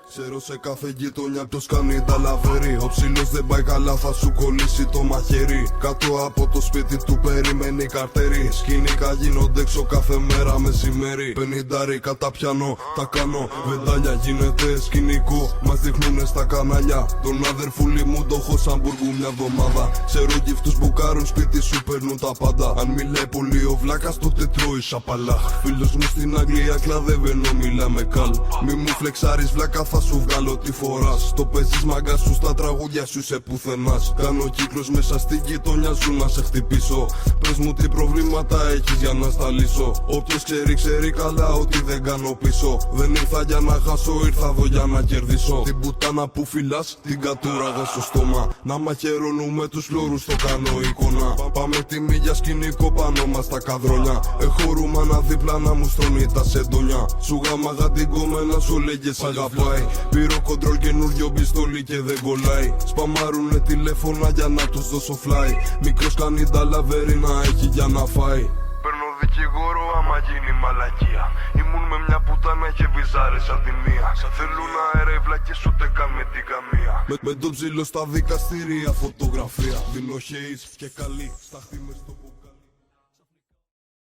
Ξέρω σε κάθε γειτονιά ποιος κάνει τα λαβέρι. Ο ψήλος δεν πάει καλά, θα σου κολλήσει το μαχαίρι. Κάτω από το σπίτι του περιμένει καρτέρι. Σκηνικά γίνονται έξω κάθε μέρα μεσημέρι. 50 καταπιάνω, τα κάνω βεντάλια. Γίνεται σκηνικό, μας δείχνουνε στα κανάλια. Τον αδερφούλη μου το έχω σαν μπουργού μια εβδομάδα. Ξέρω γυφτούς μπουκάρουν σπίτι σου παίρνουν τα πάντα. Αν μιλάει πολύ ο βλάκας τότε τρώει σαπαλά. Φίλος μου στην Αγγλία κλαδεύει ενώ μιλάμε καλ. Μη μου φλεξάρεις βλάκα, θα σου βγάλω τι φοράς. Το παίζεις μάγκα σου στα τραγούδια σου είσαι πουθενάς. Κάνω κύκλος μέσα στη γειτονιά σου να σε χτυπήσω. Πες μου τι προβλήματα έχεις για να στα λύσω. Όποιος ξέρει καλά ότι δεν κάνω πίσω. Δεν ήρθα για να χάσω, ήρθα εδώ για να κερδίσω. Την πουτάνα που φυλάς, την κατούραγα στο στόμα. Να μαχαιρώνουμε τους φλόρους, το κάνω εικόνα. Πάμε τιμή για σκηνικό πάνω μας τα καδρόνια. Έχω ρούμανα δίπλα να μου στρώνει τα σεντόνια. Σου γάμαγα την κομμένα, σου λέγες αγαπάει. Πήρω κοντρόλ καινούριο πιστόλι και δεν κολλάει. Σπαμάρουνε τηλέφωνα για να τους δώσω fly. Μικρός κάνει τα λαβέρι να έχει για να φάει. Παίρνω δικηγόρο άμα γίνει μαλακία. Ήμουν με μια πουτάνα και βυζάρες σαν τη μία. Θέλουν αερεύλα και ούτε καν με την καμία. Με τον ψήλο στα δικαστήρια φωτογραφία. Δίνω χέις και καλή. Στάχτη μες στο